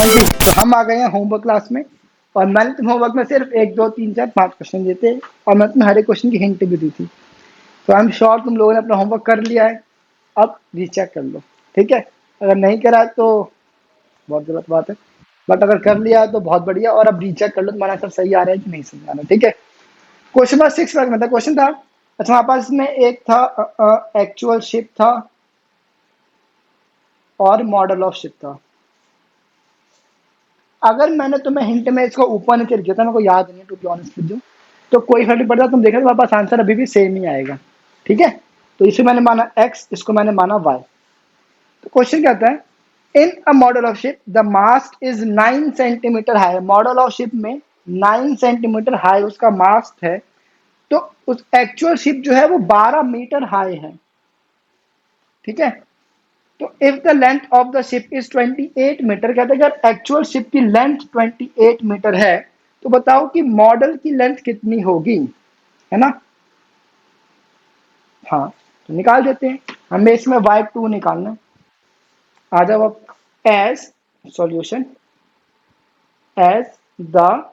जी, तो हम आ गए हैं होमवर्क क्लास में। और मैंने तुम्हें होमवर्क में सिर्फ 1 2 3 4 5 क्वेश्चन दिए थे और मैं तुम्हें हर एक क्वेश्चन की हिंट भी दी थी। तो आई एम श्योर तुम लोगों ने अपना होमवर्क कर लिया है। अब रीचेक कर लो, ठीक है। अगर नहीं करा तो बहुत गलत बात है, बट अगर कर लिया है तो बहुत बढ़िया। और अब रीचेक कर लो तुम्हारा आंसर सही आ रहा है कि नहीं सही आ रहा है, ठीक है। क्वेश्चन नंबर 6 में था, क्वेश्चन था, अच्छा हमारे पास इसमें एक था एक्चुअल शिप था और मॉडल ऑफ शिप था। अगर मैंने तुम्हें हिंट में इसको ऊपर नीचे लिखा था, मेरे को याद नहीं है to be honest with you, तो कोई फर्क नहीं पड़ता। तुम देखो तुम्हारे पास आंसर अभी भी सेम ही आएगा, ठीक है। तो इसे मैंने माना x, इसको मैंने माना y। तो क्वेश्चन क्या आता है, in a model of ship the mast is 9 centimeter high. Model of ship में 9 सेंटीमीटर हाई उसका मास्ट है। तो उस एक्चुअल शिप जो है वो 12 मीटर हाई है, ठीक है। तो if the length of the ship is 28 metre, कहते हैं अगर एक्चुअल शिप की लेंथ 28 मीटर है तो बताओ कि मॉडल की लेंथ कितनी होगी, है ना। हाँ, तो निकाल देते हैं। हमें इसमें y2 निकालना है। आ जाओ अब, एज सॉल्यूशन, एज द,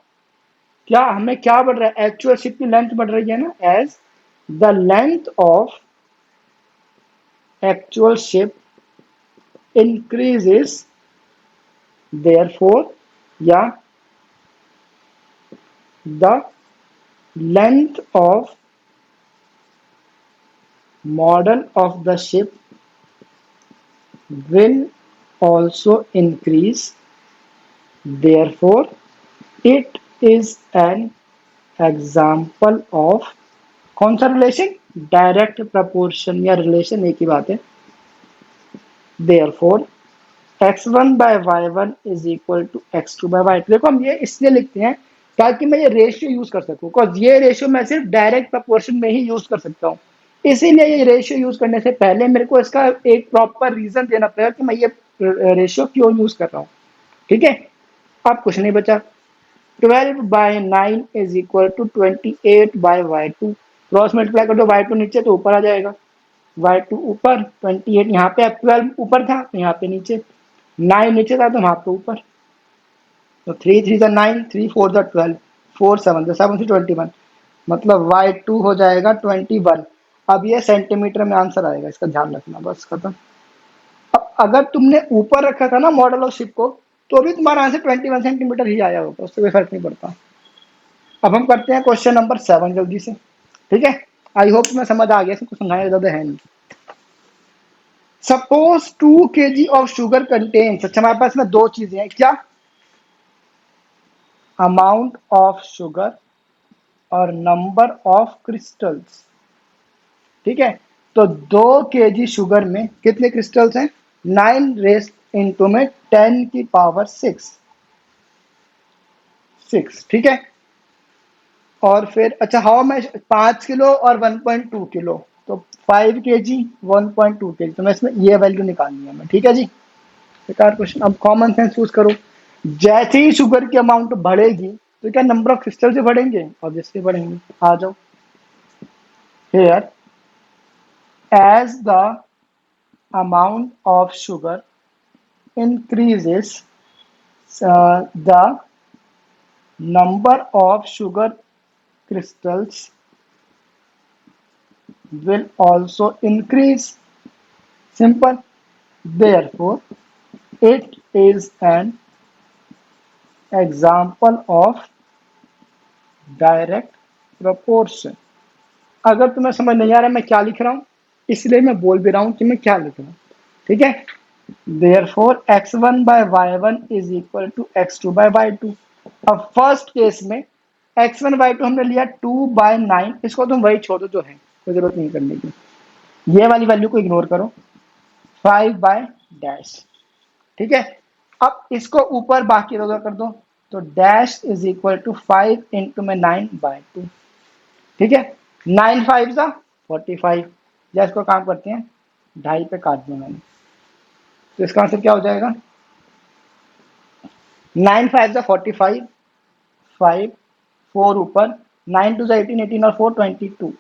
क्या हमें क्या बढ़ रहा है, एक्चुअल शिप की लेंथ बढ़ रही है ना, as the length of actual ship increases therefore, या the length of model of the ship will also increase, therefore it is an example of, कौन सा रिलेशन, डायरेक्ट प्रपोर्शन या रिलेशन एक ही बात है। therefore x1 by y1 is equal to x2 by y2। देखो हम ये इसलिए लिखते हैं ताकि मैं ये रेशियो यूज कर सकूं, बिकॉज ये रेशियो मैं सिर्फ डायरेक्ट प्रपोर्शन में ही यूज कर सकता हूँ। इसीलिए ये रेशियो यूज करने से पहले मेरे को इसका एक प्रॉपर रीजन देना पड़ेगा कि मैं ये रेशियो क्यों यूज कर रहा हूँ, ठीक है। अब कुछ नहीं बचा, 12/9 is equal to 28/y2। Cross multiply कर दो, y2 नीचे तो ऊपर आ जाएगा, y2 ऊपर, 28 यहाँ पे, 12 ऊपर था तो यहाँ पे नीचे, 9 नीचे था तो वहां पे ऊपर। तो 3 3 जा 9, 3 4 जा 12, 4 7 जा 7 से 21, मतलब y2 हो जाएगा 21। अब ये सेंटीमीटर में आंसर आएगा, इसका ध्यान रखना, बस खत्म। अब अगर तुमने ऊपर रखा था ना मॉडल ऑफ शिप को, तो भी तुम्हारा आंसर 21 सेंटीमीटर ही आया होगा, उससे कोई फर्क नहीं पड़ता। अब हम करते हैं क्वेश्चन नंबर 7 जल्दी से, ठीक है। आई होप तुम्हें समझ आ गया, इसको समझाने ज्यादा है नहीं। Suppose 2 kg of sugar contains, अच्छा हमारे पास में दो चीजें हैं, क्या, अमाउंट ऑफ शुगर और नंबर ऑफ क्रिस्टल्स, ठीक है। तो 2 kg शुगर में कितने क्रिस्टल्स हैं, 9 रेस इंटू में 10 की पावर 6, ठीक है। और फिर अच्छा हाउ मैं 5 किलो और 1.2 किलो, तो 5 kg 1.2 kg, तो मैं इसमें ये वैल्यू निकालनी है मैं, ठीक है जी। बेकार क्वेश्चन, अब कॉमन सेंस यूज करो। जैसे ही शुगर की अमाउंट बढ़ेगी तो क्या नंबर ऑफ क्रिस्टल से बढ़ेंगे, ऑब्वियसली बढ़ेंगे। आ जाओ, hair as the amount of sugar increases, the number of sugar crystals will also increase. Simple. Therefore, it is an example of direct proportion. अगर तुम्हें समझ नहीं आ रहा मैं क्या लिख रहा हूं, इसलिए मैं बोल भी रहा हूं कि मैं क्या लिख रहा हूं, ठीक है। Therefore x1 by y1 is equal to x2 by y2। अब फर्स्ट केस में x1 y2 हमने लिया 2/9, इसको तुम वही छोड़ो जो है, कोई जरूरत नहीं करने की, ये वाली वैल्यू को इग्नोर करो, 5/डैश, ठीक है। अब इसको ऊपर बाकी दो कर दो, तो dash is equal to 5 into में 9/2, ठीक है। 9 5 जा 45, या इसको काम करते हैं, 2.5 पे काट दिया मैंने, तो इसका आंसर क्या हो जाएगा, 9 5 जा 45, 5 4 ऊपर, 9 2 जा 18, 18 और 4 22,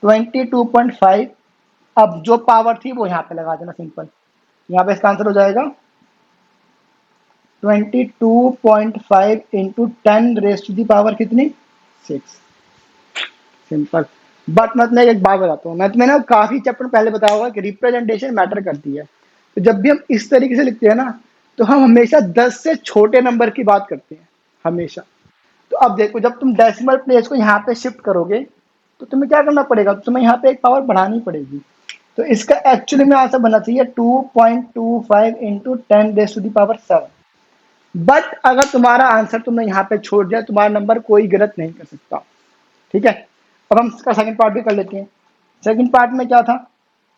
22.5। अब जो पावर थी वो यहाँ पे लगा देना सिंपल, यहाँ पे इसका आंसर हो जाएगा 22.5 into 10 raise to the power कितनी 6। सिंपल। बट मैं तुम्हें एक बात बताता हूँ, मैं तुम्हें ना काफी चैप्टर पहले बताया होगा कि रिप्रेजेंटेशन मैटर करती है। तो जब भी हम इस तरीके से लिखते हैं ना, तो हम हमेशा 10 से छोटे नंबर की बात करते हैं हमेशा। तो अब देखो, जब तुम डेसिमल प्लेस को यहाँ पे शिफ्ट करोगे तो तुम्हें क्या करना पड़ेगा, तुम्हें यहाँ पे एक पावर बढ़ानी पड़ेगी। तो इसका एक्चुअली में आंसर बनना चाहिए 2.25 into 10 raise to the power 7। But अगर तुम्हारा आंसर तुमने यहाँ पे छोड़ दिया, तुम्हारा नंबर कोई गलत नहीं कर सकता। ठीक है, अब हम इसका सेकंड पार्ट भी कर लेते हैं। सेकंड पार्ट में क्या था,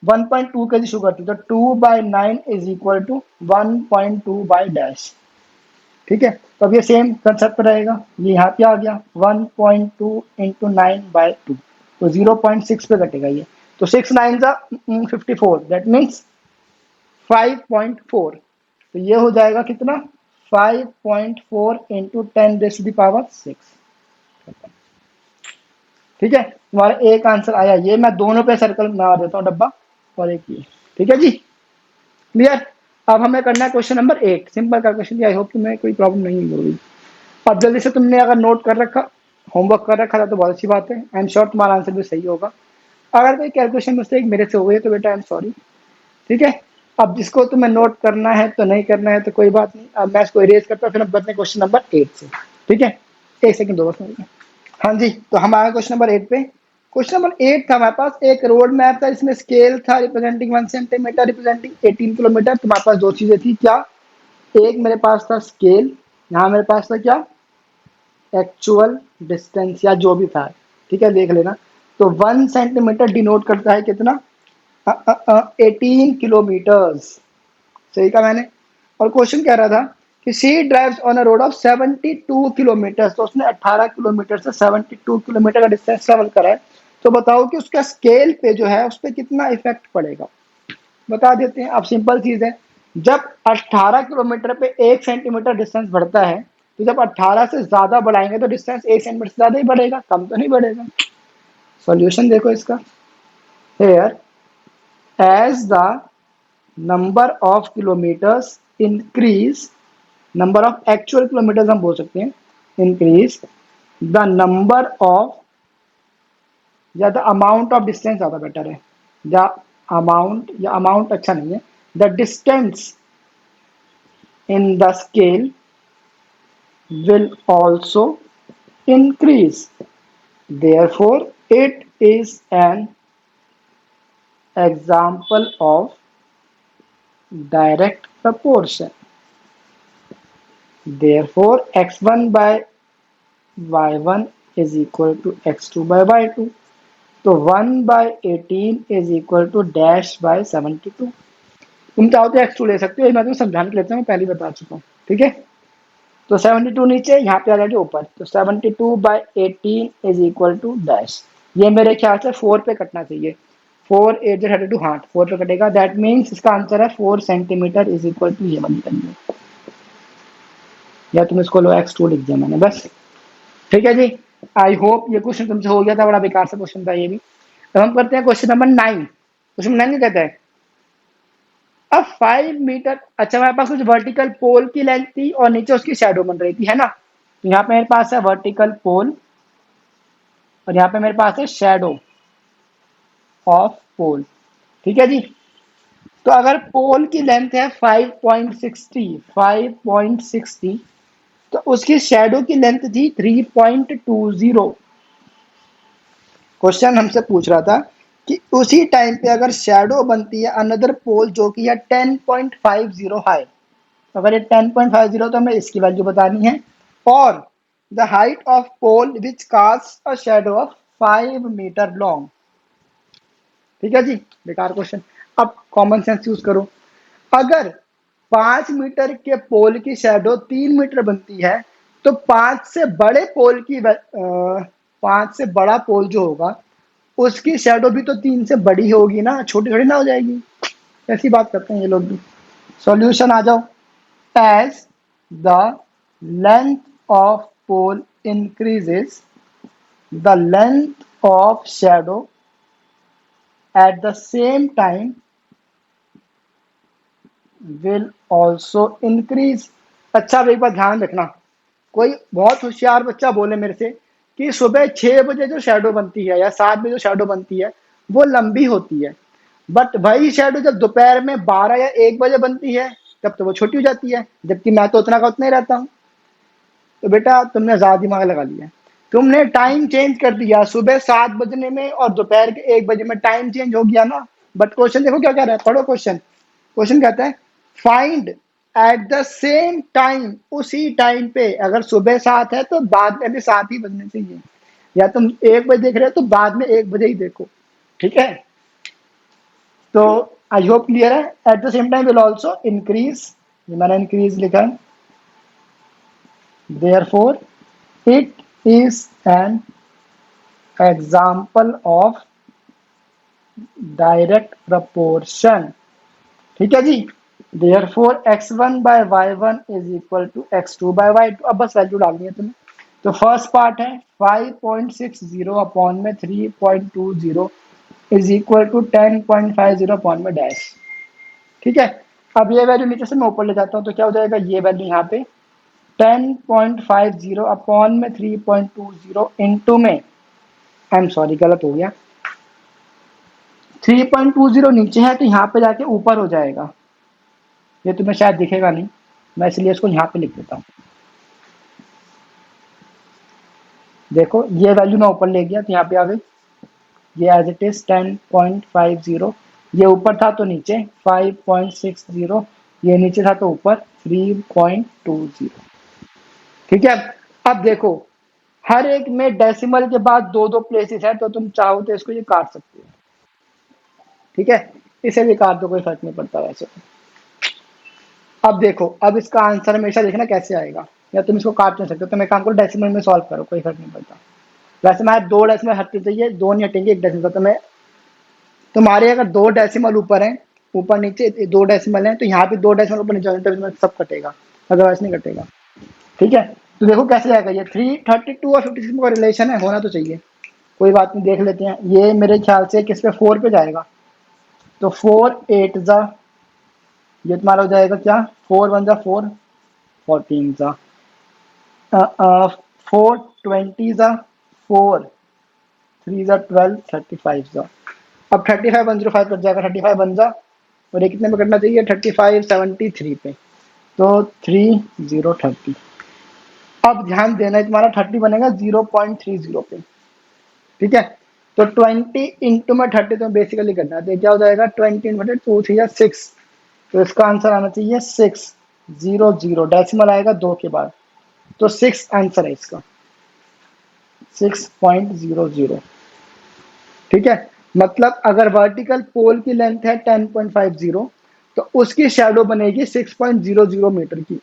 1.2 के जी शुगर थी, तो 2/9 is equal to 1.2 by dash. ठीक है, तो अब ये सेम कंसेप्ट रहेगा, ये यहाँ पे आ गया 1.2 इंटू 9/2, तो 0.6 पे कटेगा ये। तो 6 9 जा 54, दैट मीन्स 5.4। तो ये हो जाएगा कितना 5.4 into 10 raise to the power 6। ठीक है, तुम्हारा एक आंसर आया, ये मैं दोनों पे सर्कल बना देता हूँ डब्बा, और एक ये। ठीक है जी, क्लियर। अब हमें करना है क्वेश्चन नंबर 8, सिंपल का क्वेश्चन। आई होप तुम्हें कोई प्रॉब्लम नहीं होगी। अब जल्दी से तुमने अगर नोट कर रखा, होमवर्क कर रखा था तो बहुत अच्छी बात है। आई एम श्योर तुम्हारा आंसर भी सही होगा। अगर कोई कैलकुलेशन मिस्टेक मेरे से हो गई तो बेटा आई एम सॉरी। ठीक है, अब जिसको तुम्हें नोट करना है तो नहीं करना है तो कोई बात नहीं, अब मैं इसको इरेज करता हूँ, फिर हम बढ़ते हैं क्वेश्चन नंबर 8 से। ठीक है, एक सेकंड दो बस मुझे। हाँ जी, तो हम आए क्वेश्चन नंबर 8 पे। क्वेश्चन नंबर 8 था हमारे पास, एक रोड मैप था, इसमें स्केल था रिप्रेजेंटिंग 1 सेंटीमीटर, रिप्रेजेंटिंग 18 किलोमीटर। तुम्हारे पास दो चीजें थी, क्या, एक मेरे पास था स्केल, यहाँ मेरे पास था क्या, एक्चुअल डिस्टेंस या जो भी था। ठीक है, देख लेना। तो 1 सेंटीमीटर डिनोट करता है कितना, 18 किलोमीटर्स। सही कहा मैंने। और क्वेश्चन कह रहा था कि she drives on a road of 72 kilometer, तो उसने 18 किलोमीटर से 72 किलोमीटर का डिस्टेंस ट्रेवल करा है। तो बताओ कि उसका स्केल पे जो है उस पर कितना इफेक्ट पड़ेगा। बता देते हैं। अब सिंपल चीज है, जब 18 किलोमीटर पे 1 सेंटीमीटर डिस्टेंस बढ़ता है, तो जब 18 से ज्यादा बढ़ाएंगे तो डिस्टेंस 1 सेंटीमीटर से ज्यादा ही बढ़ेगा, कम तो नहीं बढ़ेगा। सॉल्यूशन देखो इसका, here as the number of kilometres increase, number of actual kilometres हम बोल सकते हैं, इंक्रीज द नंबर ऑफ, या द अमाउंट ऑफ डिस्टेंस ज्यादा बेटर है, द अमाउंट, या अमाउंट अच्छा नहीं है, the distance in the scale will also increase. Therefore, it is an example of direct proportion. Therefore, x1 by y1 is equal to x2 by y2. तो 1/18 is equal to dash by 72। तुम चाहो तो x2 ले सकते हो, मैं तुम्हें समझाने के लेता हूँ, पहले बता चुका हूँ। ठीक है, तो 72 नीचे, यहाँ पे आ जाएगी ऊपर, तो 72/18 इज इक्वल टू डैश। ये मेरे ख्याल से 4 पे कटना चाहिए, 4 8 32, हाँ 4 पे कटेगा। दैट मीन्स इसका आंसर है 4 सेंटीमीटर इज इक्वल टू, ये बन जाएंगे, या तुम इसको लो x2 लिख दिया मैंने बस। ठीक है जी, आई होप ये क्वेश्चन तुमसे हो गया था, बड़ा बेकार सा क्वेश्चन था ये भी। तो हम करते हैं क्वेश्चन नंबर 9। क्वेश्चन 9 कहता है, अब 5 मीटर, अच्छा हमारे पास कुछ वर्टिकल पोल की लेंथ थी और नीचे उसकी शेडो बन रही थी, है ना। तो यहाँ पे मेरे पास है वर्टिकल पोल और यहाँ पे मेरे पास है शेडो ऑफ पोल। ठीक है जी, तो अगर पोल की लेंथ है 5.60, तो उसकी शेडो की लेंथ थी 3.20। क्वेश्चन हमसे पूछ रहा था कि उसी टाइम पे अगर शेडो बनती है अनदर पोल जो कि है 10.50 हाई, अगर ये 10.50 तो हमें इसकी वैल्यू बतानी है, और the height of pole which cast a shadow of 5 metre long. ठीक है जी, बेकार क्वेश्चन। अब कॉमन सेंस यूज करो, अगर 5 मीटर के पोल की शेडो 3 मीटर बनती है, तो 5 से बड़ा पोल जो होगा उसकी शेडो भी तो 3 से बड़ी होगी ना, छोटी छोटी ना हो जाएगी। ऐसी बात करते हैं ये लोग भी। सॉल्यूशन आ जाओ, as the length of pole increases, the length of shadow at the same time will also increase। अच्छा अब एक बात ध्यान रखना, कोई बहुत होशियार बच्चा बोले मेरे से कि सुबह 6 बजे जो शेडो बनती है या 7 बजे जो शेडो बनती है वो लंबी होती है, बट वही शेडो जब दोपहर में 12 या 1 बजे बनती है तब तो वो छोटी हो जाती है, जबकि मैं तो उतना का उतना ही रहता हूँ। तो बेटा तुमने ज्यादा दिमाग लगा लिया, तुमने टाइम चेंज कर दिया, सुबह 7 बजने में और दोपहर के 1 बजे में टाइम चेंज हो गया ना। बट क्वेश्चन देखो क्या कह रहा है, पढ़ो क्वेश्चन। क्वेश्चन कहता है find at the same time, उसी टाइम पे अगर सुबह 7 है तो बाद में भी 7 ही बजने चाहिए, या तुम 1 बजे देख रहे हो तो बाद में 1 बजे ही देखो। ठीक है, तो आई होप क्लियर है। At the same time will also increase, ये मैंने इंक्रीज लिखा है, therefore it is an example of direct proportion. ठीक है जी, therefore x1 by y1 is equal to x2 by y2। अब बस वैल्यू डालनी है तुम्हें। तो फर्स्ट पार्ट है 5.60 अपॉन में 3.20 इज इक्वल टू 10.50 अपॉन में डैश। ठीक है, अब ये वैल्यू नीचे से मैं ऊपर ले जाता हूँ तो क्या हो जाएगा, ये वैल्यू यहाँ पे 10.50 अपॉन में 3.20 इंटू में, आई एम सॉरी गलत हो गया, 3.20 नीचे है तो यहाँ पे जाके ऊपर हो जाएगा, ये तुम्हें शायद दिखेगा नहीं, मैं इसलिए इसको यहाँ पे लिख देता हूँ। देखो ये वैल्यू मैं ऊपर ले गया तो यहाँ पे आ गई, ये एज इट इज 10.50, ये ऊपर था तो नीचे 5.60, ये नीचे था तो ऊपर 3.20। ठीक है, अब देखो हर एक में डेसिमल के बाद दो दो प्लेसेस है, तो तुम चाहो तो इसको ये काट सकते हो। ठीक है, इसे भी काट दो, कोई फर्क नहीं पड़ता वैसे तो। अब देखो, अब इसका आंसर हमेशा देखना कैसे आएगा, या तुम इसको काट नहीं सकते, तुम एक काम करो डेसिमल में सॉल्व करो, कोई फर्क नहीं पड़ता। वैसे मैं 2 डेसिमल हटने चाहिए, 2 नहीं हटेंगे, 1 डेसिमल, तो मैं तुम्हारे अगर 2 डेसिमल ऊपर है, ऊपर नीचे 2 डेसिमल है, तो यहाँ पे 2 डेसिमल ऊपर नीचे तो सब कटेगा, अदरवाइज नहीं कटेगा। ठीक है, तो देखो कैसे आएगा, ये 332 और 56 का रिलेशन है, होना तो चाहिए, कोई बात नहीं देख लेते हैं। ये मेरे ख्याल से किस पे 4 पे जाएगा, तो 4 8 जा, ये तुम्हारा हो जाएगा क्या, 4 1 जा 4, 14 जा, 4 20 जा, 4 3 जा 12, 35 जा। अब 35 105 कट जाएगा, 35 बन जा, और ये कितने में कटना चाहिए, 35 73 पे, तो 30 30। अब ध्यान देना, तुम्हारा 30 बनेगा 0.30 पे। ठीक है, तो 20 इंटू में 30 तो बेसिकली करना है, तो क्या हो जाएगा 20 इंटू 2 3 या 6, तो इसका आंसर आना चाहिए 600, डेसिमल आएगा 2 के बाद, तो 6 आंसर है इसका, 6.00। ठीक है, मतलब अगर वर्टिकल पोल की लेंथ है 10.50 तो उसकी शैडो बनेगी 6.00 मीटर की।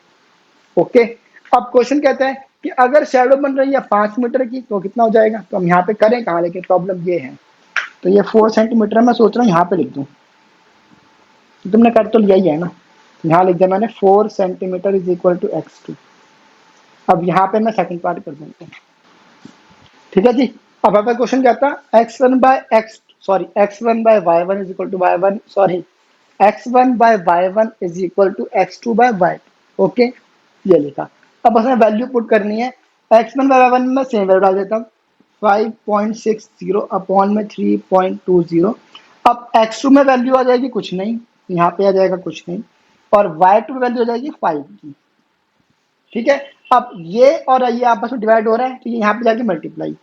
ओके, अब क्वेश्चन कहता है कि अगर शैडो बन रही है 5 मीटर की तो कितना हो जाएगा, तो हम यहाँ पे करें कहाँ, लेकिन प्रॉब्लम ये है, तो ये 4 सेंटीमीटर मैं सोच रहा हूँ यहाँ पे लिख दूँ, तो तुमने कर तो लिया ही है ना, यहाँ लिख दिया मैंने 4 centimetre is equal to x2। अब यहाँ पे मैं सेकंड पार्ट कर दूंगा। ठीक है जी, अब आपका क्वेश्चन क्या था, x1 by is equal to y1, sorry x1 by y1 is equal to x2 by y2। Okay, ये लिखा। अब उसमें वैल्यू पुट करनी है, x1 बाय y1 में सेम वैल्यू डाल देता हूँ, 5.60 अपॉन में 3.20। अब x2 में वैल्यू आ जाएगी कुछ नहीं, यहाँ पे आ जाएगा कुछ नहीं, और y2 में वैल्यू आ जाएगी 5 की। ठीक है, अब ये और ये आपस में डिवाइड हो रहा है, तो ये यहाँ पे जाके मल्टीप्लाई,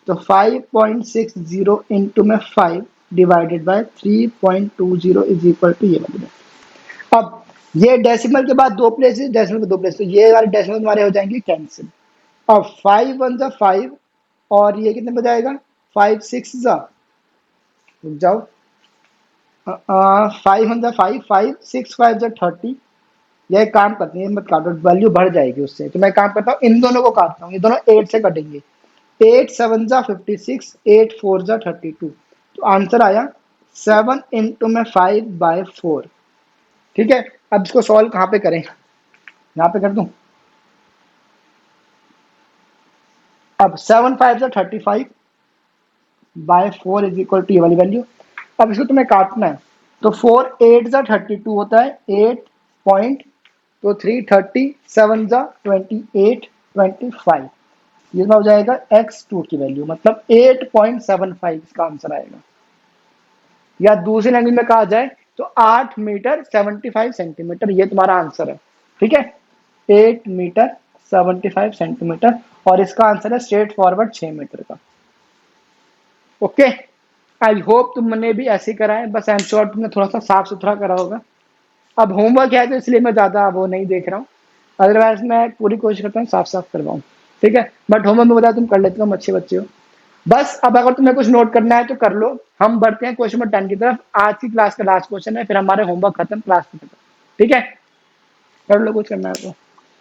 तो 5.60 इंटू में 5 divided by 3.20 is equal to ये वाली। अब ये डेसिमल के बाद दो प्लेसेस, डेसिमल के दो प्लेस, तो ये वाले डेसिमल तुम्हारे हो जाएंगे कैंसिल। अब 5 1 जा 5, और ये कितने बजाएगा, 5 6 जा, रुक जाओ, 5 1 जा 5, 5 6 5 जा 30। यह एक काम करते हैं, मत काटो, वैल्यू बढ़ जाएगी उससे, तो मैं काम करता हूँ इन दोनों को काटता हूँ, ये दोनों 8 से कटेंगे, 8 7 जा 56, 8 4 जा 32, तो आंसर आया 7 इंटू में 5/4। ठीक है, अब इसको सॉल्व कहाँ पे करें, यहाँ पे कर दूं, अब 7 5 जा 35/4 इज इक्वल टू ये वाली वैल्यू। अब इसको तुम्हें काटना है, तो 4 8 जा 32 होता है 8.32, तो 330 7 जा 28 25, ये हो जाएगा x2 की वैल्यू, मतलब 8.75 इसका आंसर आएगा। या दूसरी लैंग्वेज में कहा जाए तो 8 मीटर 75 सेंटीमीटर, ये तुम्हारा आंसर है। ठीक है, 8 मीटर 75 सेंटीमीटर, और इसका आंसर है स्ट्रेट फॉरवर्ड 6 मीटर का। ओके, आई होप तुमने भी ऐसे ही करा है, बस आई एम श्योर तुमने थोड़ा सा साफ सुथरा करा होगा। अब होमवर्क है तो इसलिए मैं ज़्यादा वो नहीं देख रहा हूँ, अदरवाइज मैं पूरी कोशिश करता हूँ साफ साफ करवाऊँ। ठीक है, बट होमवर्क में बताया तुम कर लेते हो, अच्छे बच्चे हो। बस अब अगर तुम्हें कुछ नोट करना है तो कर लो। हम बढ़ते हैं क्वेश्चन नंबर 10 की तरफ। आज की क्लास का लास्ट क्वेश्चन है, फिर हमारे होमवर्क खत्म, क्लास खत्म। ठीक है, कर लो कुछ करना है तो।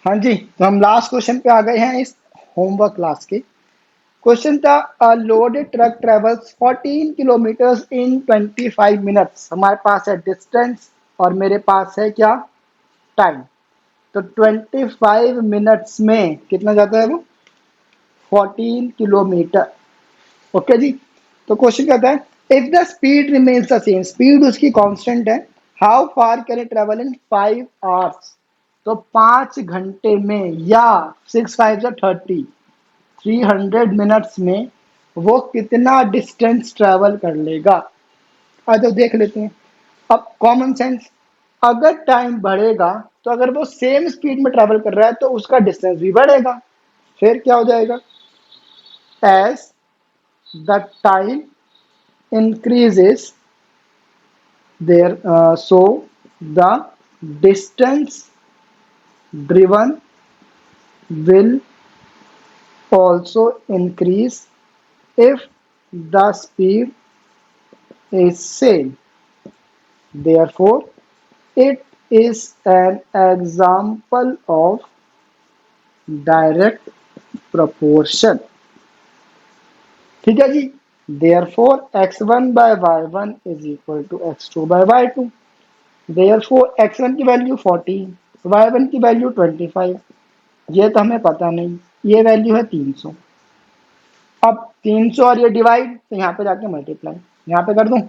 हाँ जी, तो हम लास्ट क्वेश्चन पे आ गए हैं इस होमवर्क क्लास के। क्वेश्चन था, अ लोडेड ट्रक ट्रेवल्स 14 किलोमीटर्स इन 25 मिनट्स। हमारे पास है डिस्टेंस और मेरे पास है क्या, टाइम। तो 25 मिनट्स में कितना जाता है वो, 14 किलोमीटर। ओके जी, तो क्वेश्चन कहता है if the speed remains the same, speed उसकी कांस्टेंट है, how far can it travel in 5 hours. तो 5 घंटे में, या 6 5 30, 300 मिनट्स में वो कितना डिस्टेंस ट्रेवल कर लेगा। तो देख लेते हैं। अब कॉमन सेंस, अगर टाइम बढ़ेगा तो अगर वो सेम स्पीड में ट्रेवल कर रहा है तो उसका डिस्टेंस भी बढ़ेगा। फिर क्या हो जाएगा, as the time increases there, so the distance driven will also increase if the speed is same, therefore it is an example of direct proportion। ठीक है जी, therefore x1 by y1 is equal to x2 by y2। therefore x1 की value 40, y1 की value 25, ये तो हमें पता नहीं, ये वैल्यू है 300। अब 300 और ये डिवाइड, तो यहाँ पे जाके मल्टीप्लाई, यहाँ पे कर दूं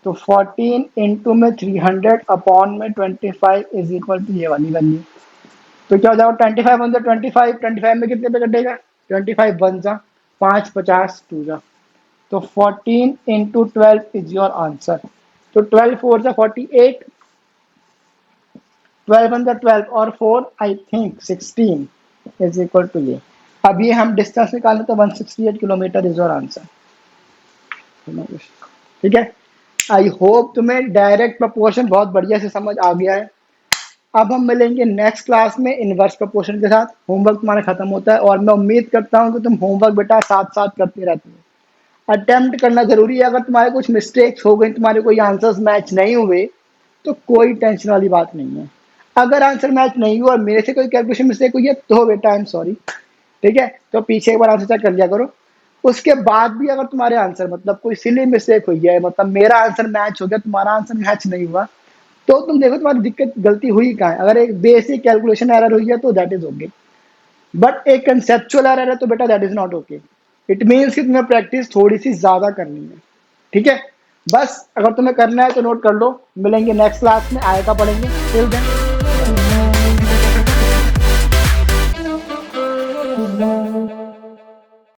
तो 14 इंटू में 300 अपॉन में 25 इज इक्वल टू ये वाली वैल्यू। तो क्या हो जाएगा, 25 वन जा 25, 25 में कितने पे कटेगा, 25 वन जा 5 50 2 जा, तो 14 इंटू 12 इज योर आंसर। तो 12 4 जा 48, 12 वन जा 12 और 4 I think 16 is equal to ये। अब ये हम डिस्टेंस निकालें तो 168 किलोमीटर इज योर आंसर। ठीक है, आई होप तुम्हें डायरेक्ट प्रोपोर्शन बहुत बढ़िया से समझ आ गया है। अब हम मिलेंगे नेक्स्ट क्लास में इनवर्स प्रोपोर्शन के साथ। होमवर्क तुम्हारा खत्म होता है और मैं उम्मीद करता हूँ कि तुम होमवर्क बेटा साथ साथ करते रहते हो। अटेम्प्ट करना जरूरी है। अगर तुम्हारे कुछ मिस्टेक्स हो गई, तुम्हारे कोई आंसर्स मैच नहीं हुए, तो कोई टेंशन वाली बात नहीं है। अगर आंसर मैच नहीं हुआ और मेरे से कोई कैलकुलेशन मिस्टेक हुई है तो बेटा आई एम सॉरी। ठीक है, तो पीछे एक बार आंसर चेक कर लिया करो। उसके बाद भी अगर तुम्हारे आंसर मतलब कोई सिली मिस्टेक हुई है, मतलब मेरा आंसर मैच हो गया, तुम्हारा आंसर मैच नहीं हुआ, तो तुम देखो तुम्हारी दिक्कत गलती हुई कहाँ है। अगर एक बेसिक कैलकुलेशन एरर हुई है तो दैट इज ओके, बट एक कंसेप्चुअल एरर है तो बेटा that is not okay. It means कि तुम्हें प्रैक्टिस थोड़ी सी ज्यादा करनी है। ठीक है, बस अगर तुम्हें करना है तो नोट कर लो। मिलेंगे नेक्स्ट क्लास में, आएगा पढ़ेंगे। Till then